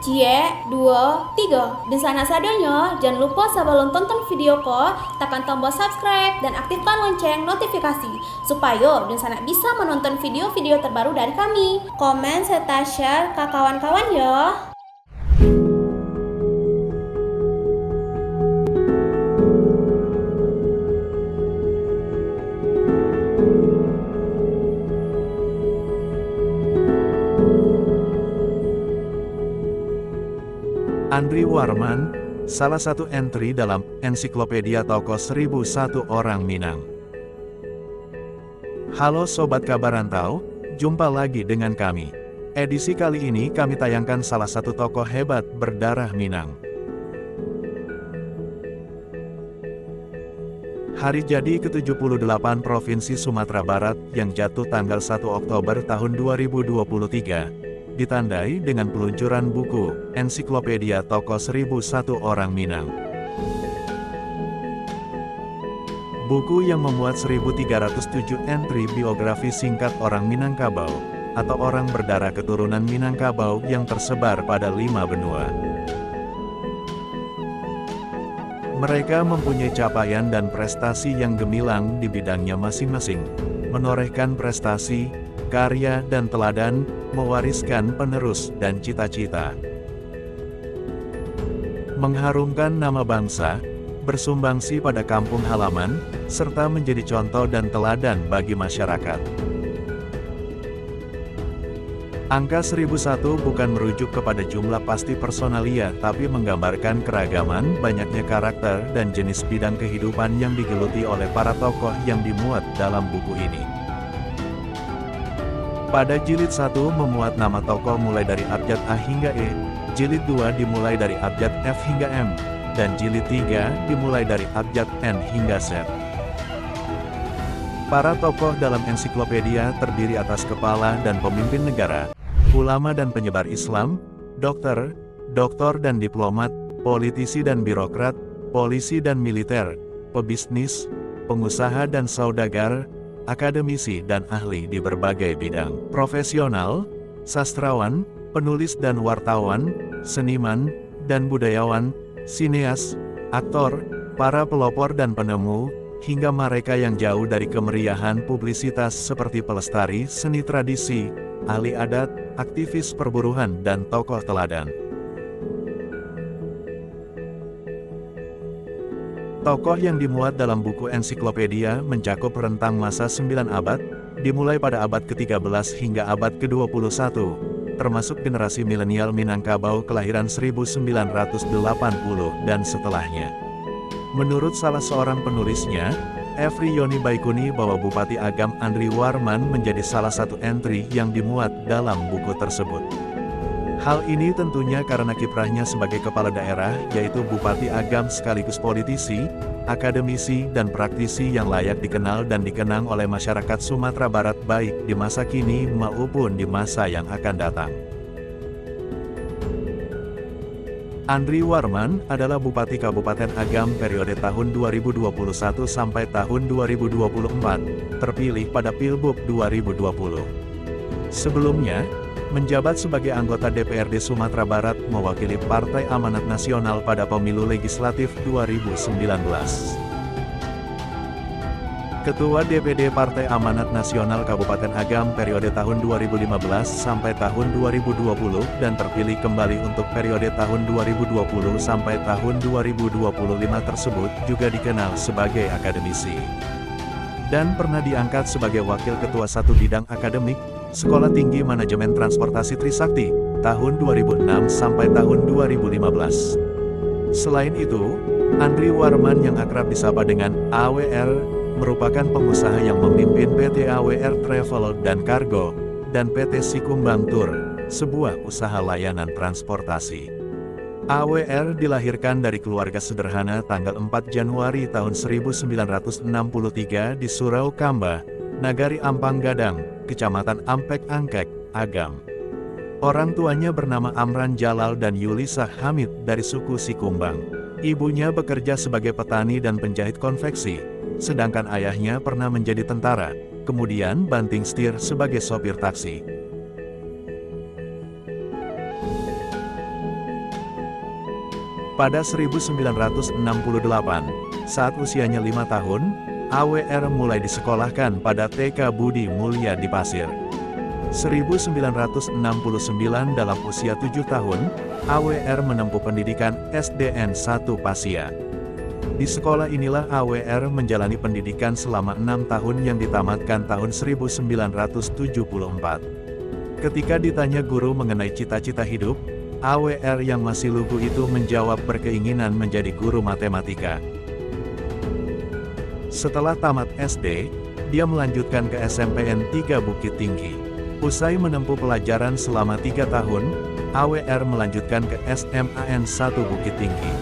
Cie, 2, 3. Dan sana sadanya, jangan lupa sebelum tonton video ko, tekan tombol subscribe dan aktifkan lonceng notifikasi supaya dan sana bisa menonton video-video terbaru dari kami. Komen serta share ke kawan-kawan ya. Andri Warman, salah satu entry dalam ensiklopedia Tokoh 1001 Orang Minang. Halo Sobat Kabar Rantau, jumpa lagi dengan kami. Edisi kali ini kami tayangkan salah satu tokoh hebat berdarah Minang. Hari jadi ke-78 Provinsi Sumatera Barat yang jatuh tanggal 1 Oktober tahun 2023. Ditandai dengan peluncuran buku, Ensiklopedia Tokoh 1001 Orang Minang. Buku yang memuat 1307 entri biografi singkat orang Minangkabau, atau orang berdarah keturunan Minangkabau yang tersebar pada 5 benua. Mereka mempunyai capaian dan prestasi yang gemilang di bidangnya masing-masing, menorehkan prestasi, karya dan teladan, mewariskan penerus dan cita-cita. Mengharumkan nama bangsa, bersumbangsi pada kampung halaman, serta menjadi contoh dan teladan bagi masyarakat. Angka 1001 bukan merujuk kepada jumlah pasti personalia tapi menggambarkan keragaman, banyaknya karakter dan jenis bidang kehidupan yang digeluti oleh para tokoh yang dimuat dalam buku ini. Pada jilid 1 memuat nama tokoh mulai dari abjad A hingga E, jilid 2 dimulai dari abjad F hingga M, dan jilid 3 dimulai dari abjad N hingga Z. Para tokoh dalam ensiklopedia terdiri atas kepala dan pemimpin negara, ulama dan penyebar Islam, dokter, doktor dan diplomat, politisi dan birokrat, polisi dan militer, pebisnis, pengusaha dan saudagar, akademisi dan ahli di berbagai bidang, profesional, sastrawan, penulis dan wartawan, seniman, dan budayawan, sineas, aktor, para pelopor dan penemu, hingga mereka yang jauh dari kemeriahan publisitas seperti pelestari seni tradisi, ahli adat, aktivis perburuhan dan tokoh teladan. Tokoh yang dimuat dalam buku ensiklopedia mencakup rentang masa 9 abad, dimulai pada abad ke-13 hingga abad ke-21, termasuk generasi milenial Minangkabau kelahiran 1980 dan setelahnya. Menurut salah seorang penulisnya, Efri Yoni Baikuni, bahwa Bupati Agam Andri Warman menjadi salah satu entry yang dimuat dalam buku tersebut. Hal ini tentunya karena kiprahnya sebagai kepala daerah, yaitu Bupati Agam sekaligus politisi, akademisi dan praktisi yang layak dikenal dan dikenang oleh masyarakat Sumatera Barat baik di masa kini maupun di masa yang akan datang. Andri Warman adalah Bupati Kabupaten Agam periode tahun 2021 sampai tahun 2024, terpilih pada Pilbub 2020. Sebelumnya, menjabat sebagai anggota DPRD Sumatera Barat mewakili Partai Amanat Nasional pada pemilu legislatif 2019. Ketua DPD Partai Amanat Nasional Kabupaten Agam periode tahun 2015 sampai tahun 2020 dan terpilih kembali untuk periode tahun 2020 sampai tahun 2025 tersebut juga dikenal sebagai akademisi. Dan pernah diangkat sebagai Wakil Ketua satu bidang akademik, Sekolah Tinggi Manajemen Transportasi Trisakti, tahun 2006 sampai tahun 2015. Selain itu, Andri Warman yang akrab disapa dengan AWR, merupakan pengusaha yang memimpin PT AWR Travel dan Cargo, dan PT Sikumbang Tour, sebuah usaha layanan transportasi. AWR dilahirkan dari keluarga sederhana tanggal 4 Januari tahun 1963 di Surau Kamba, Nagari Ampang Gadang, Kecamatan Ampek Angkek, Agam. Orang tuanya bernama Amran Jalal dan Yulisa Hamid dari suku Sikumbang. Ibunya bekerja sebagai petani dan penjahit konveksi, sedangkan ayahnya pernah menjadi tentara, kemudian banting setir sebagai sopir taksi. Pada 1968, saat usianya 5 tahun, AWR mulai disekolahkan pada TK Budi Mulya di Pasir. 1969 dalam usia 7 tahun, AWR menempuh pendidikan SDN 1 Pasia. Di sekolah inilah AWR menjalani pendidikan selama 6 tahun yang ditamatkan tahun 1974. Ketika ditanya guru mengenai cita-cita hidup, AWR yang masih lugu itu menjawab berkeinginan menjadi guru matematika. Setelah tamat SD, dia melanjutkan ke SMPN 3 Bukit Tinggi. Usai menempuh pelajaran selama 3 tahun, AWR melanjutkan ke SMAN 1 Bukit Tinggi.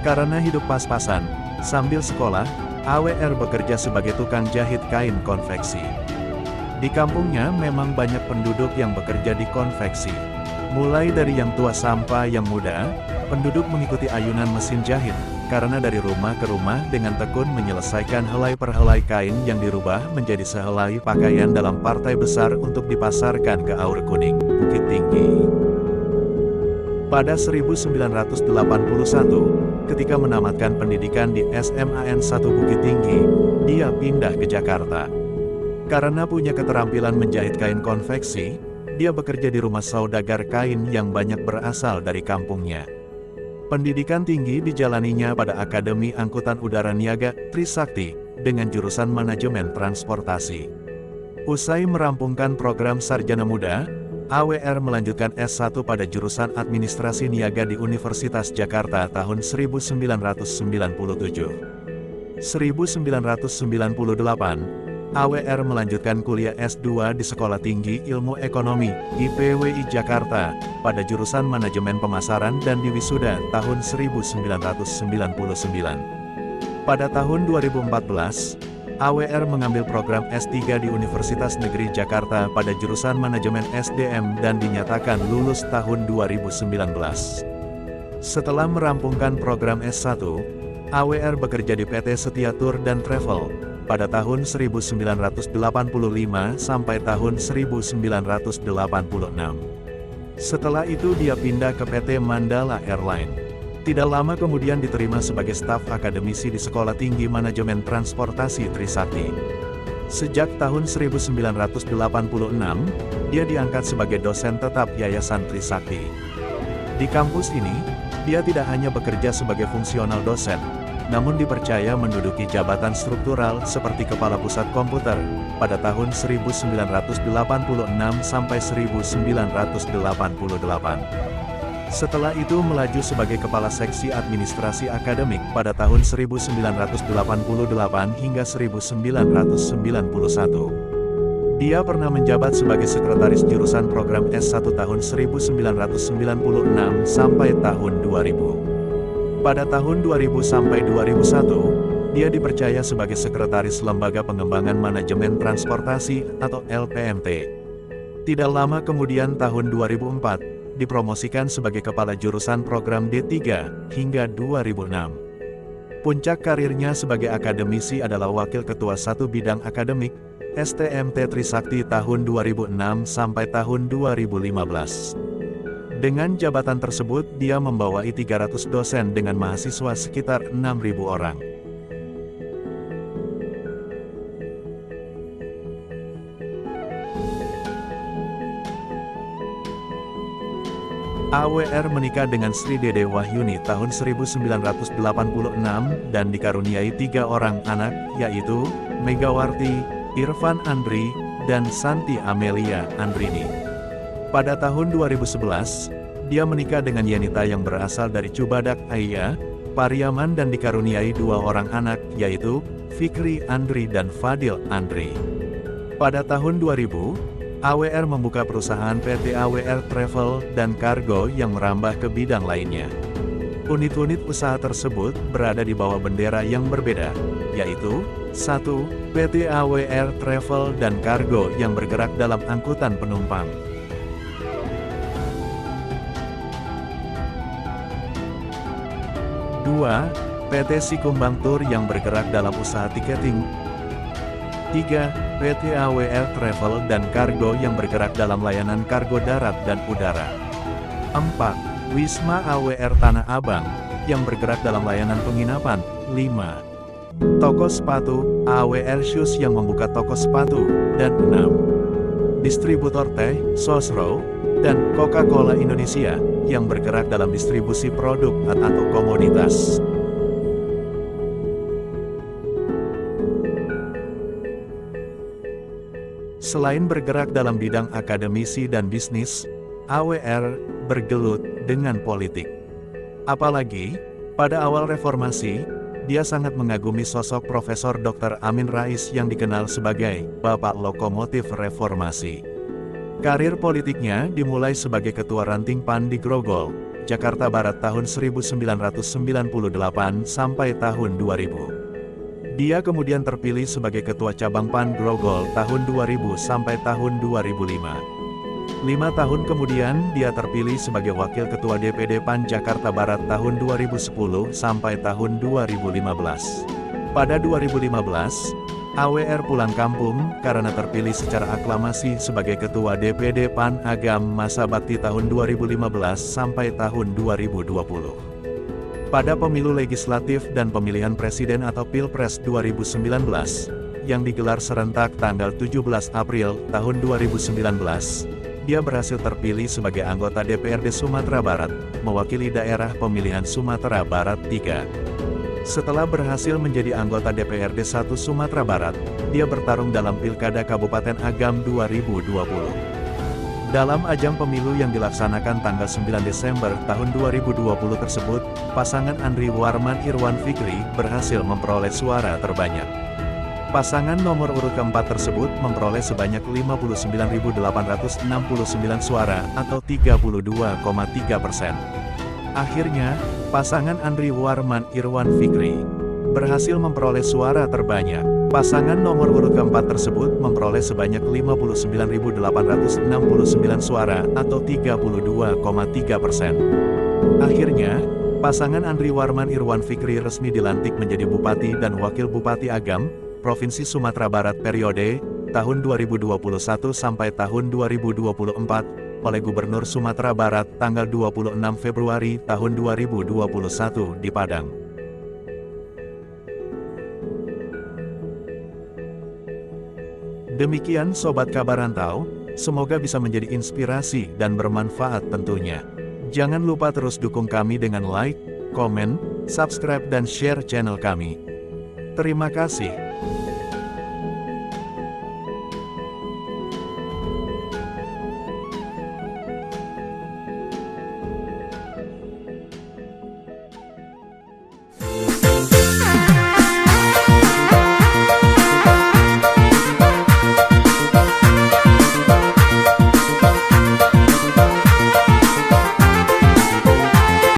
Karena hidup pas-pasan, sambil sekolah, AWR bekerja sebagai tukang jahit kain konveksi. Di kampungnya memang banyak penduduk yang bekerja di konveksi. Mulai dari yang tua sampai yang muda, penduduk mengikuti ayunan mesin jahit, karena dari rumah ke rumah dengan tekun menyelesaikan helai per helai kain yang dirubah menjadi sehelai pakaian dalam partai besar untuk dipasarkan ke Aur Kuning, Bukit Tinggi. Pada 1981, ketika menamatkan pendidikan di SMAN 1 Bukit Tinggi, dia pindah ke Jakarta. Karena punya keterampilan menjahit kain konveksi, dia bekerja di rumah saudagar kain yang banyak berasal dari kampungnya. Pendidikan tinggi dijalaninya pada Akademi Angkutan Udara Niaga, Trisakti, dengan jurusan Manajemen Transportasi. Usai merampungkan program Sarjana Muda, AWR melanjutkan S1 pada jurusan Administrasi Niaga di Universitas Jakarta tahun 1997. 1998, AWR melanjutkan kuliah S2 di Sekolah Tinggi Ilmu Ekonomi, IPWI Jakarta, pada jurusan Manajemen Pemasaran dan diwisuda tahun 1999. Pada tahun 2014, AWR mengambil program S3 di Universitas Negeri Jakarta pada jurusan Manajemen SDM dan dinyatakan lulus tahun 2019. Setelah merampungkan program S1, AWR bekerja di PT Setia Tour dan Travel pada tahun 1985 sampai tahun 1986. Setelah itu dia pindah ke PT Mandala Airline. Tidak lama kemudian diterima sebagai staf akademisi di Sekolah Tinggi Manajemen Transportasi Trisakti. Sejak tahun 1986, dia diangkat sebagai dosen tetap Yayasan Trisakti. Di kampus ini, dia tidak hanya bekerja sebagai fungsional dosen, namun dipercaya menduduki jabatan struktural seperti Kepala Pusat Komputer pada tahun 1986 sampai 1988. Setelah itu melaju sebagai Kepala Seksi Administrasi Akademik pada tahun 1988 hingga 1991. Dia pernah menjabat sebagai Sekretaris Jurusan Program S1 tahun 1996 sampai tahun 2000. Pada tahun 2000 sampai 2001, dia dipercaya sebagai Sekretaris Lembaga Pengembangan Manajemen Transportasi atau LPMT. Tidak lama kemudian tahun 2004, dipromosikan sebagai Kepala Jurusan Program D3 hingga 2006. Puncak karirnya sebagai akademisi adalah Wakil Ketua 1 Bidang Akademik, STMT Trisakti tahun 2006 sampai tahun 2015. Dengan jabatan tersebut, dia membawahi 300 dosen dengan mahasiswa sekitar 6.000 orang. AWR menikah dengan Sri Dede Wahyuni tahun 1986 dan dikaruniai 3 orang anak, yaitu Megawarti, Irfan Andri, dan Santi Amelia Andrini. Pada tahun 2011, dia menikah dengan Yenita yang berasal dari Cubadak Aiya, Pariaman dan dikaruniai 2 orang anak, yaitu Fikri Andri dan Fadil Andri. Pada tahun 2000, AWR membuka perusahaan PT AWR Travel dan Cargo yang merambah ke bidang lainnya. Unit-unit usaha tersebut berada di bawah bendera yang berbeda, yaitu 1. PT AWR Travel dan Cargo yang bergerak dalam angkutan penumpang. 2. PT Sikumbang Tour yang bergerak dalam usaha tiketing. 3. PT AWR Travel dan Cargo yang bergerak dalam layanan kargo darat dan udara. 4. Wisma AWR Tanah Abang yang bergerak dalam layanan penginapan. 5. Toko sepatu, AWR Shoes yang membuka toko sepatu. Dan 6. Distributor teh, Sosro, dan Coca-Cola Indonesia, yang bergerak dalam distribusi produk atau komoditas. Selain bergerak dalam bidang akademisi dan bisnis, AWR bergelut dengan politik. Apalagi, pada awal reformasi, dia sangat mengagumi sosok Profesor Dr. Amin Rais yang dikenal sebagai Bapak Lokomotif Reformasi. Karir politiknya dimulai sebagai Ketua Ranting PAN di Grogol, Jakarta Barat tahun 1998 sampai tahun 2000. Dia kemudian terpilih sebagai Ketua Cabang PAN Grogol tahun 2000 sampai tahun 2005. 5 tahun kemudian, dia terpilih sebagai Wakil Ketua DPD PAN Jakarta Barat tahun 2010 sampai tahun 2015. Pada 2015, AWR pulang kampung karena terpilih secara aklamasi sebagai Ketua DPD PAN Agam masa bakti tahun 2015 sampai tahun 2020. Pada pemilu legislatif dan pemilihan presiden atau Pilpres 2019, yang digelar serentak tanggal 17 April tahun 2019, dia berhasil terpilih sebagai anggota DPRD Sumatera Barat, mewakili daerah pemilihan Sumatera Barat 3. Setelah berhasil menjadi anggota DPRD 1 Sumatera Barat, dia bertarung dalam Pilkada Kabupaten Agam 2020. Dalam ajang pemilu yang dilaksanakan tanggal 9 Desember tahun 2020 tersebut, pasangan Andri Warman Irwan Fikri berhasil memperoleh suara terbanyak. Pasangan nomor urut keempat tersebut memperoleh sebanyak 59.869 suara atau 32,3%. Akhirnya, pasangan Andri Warman Irwan Fikri berhasil memperoleh suara terbanyak. Pasangan nomor urut keempat tersebut memperoleh sebanyak 59.869 suara atau 32,3%. Akhirnya, pasangan Andri Warman Irwan Fikri resmi dilantik menjadi Bupati dan Wakil Bupati Agam, Provinsi Sumatera Barat periode tahun 2021 sampai tahun 2024 oleh Gubernur Sumatera Barat tanggal 26 Februari tahun 2021 di Padang. Demikian Sobat Kabar Rantau, semoga bisa menjadi inspirasi dan bermanfaat tentunya. Jangan lupa terus dukung kami dengan like, komen, subscribe dan share channel kami. Terima kasih.